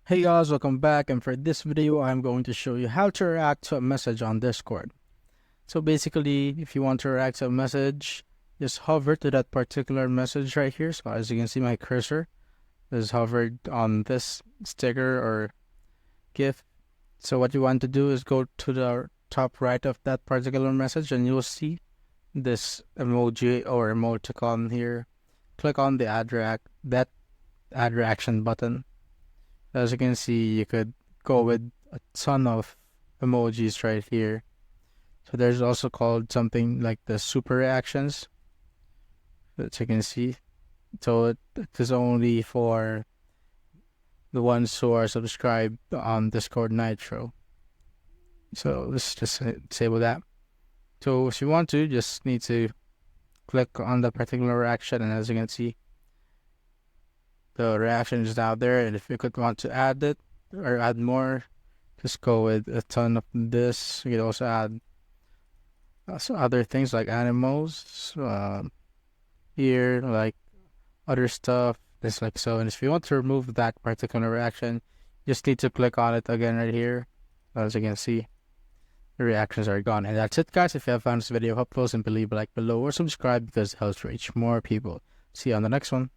Hey guys, welcome back, and for this video I'm going to show you how to react to a message on Discord. So basically, if you want to react to a message, just hover to that particular message right here. So as you can see, my cursor is hovered on this sticker or GIF. So what you want to do is go to the top right of that particular message and you'll see this emoji or emoticon here. Click on the that add reaction button. As you can see, you could go with a ton of emojis right here. So there's also called something like the super reactions, as you can see. So it is only for the ones who are subscribed on Discord Nitro. So let's just disable that. So if you want to, just need to click on the particular reaction, and as you can see, the reaction is now there. And if you could want to add it or add more, just go with a ton of this. You could also add other things like animals here, like other stuff, just like so. And if you want to remove that particular reaction, you just need to click on it again right here. As you can see, the reactions are gone. And that's it, guys. If you have found this video helpful, simply leave a like below or subscribe because it helps reach more people. See you on the next one.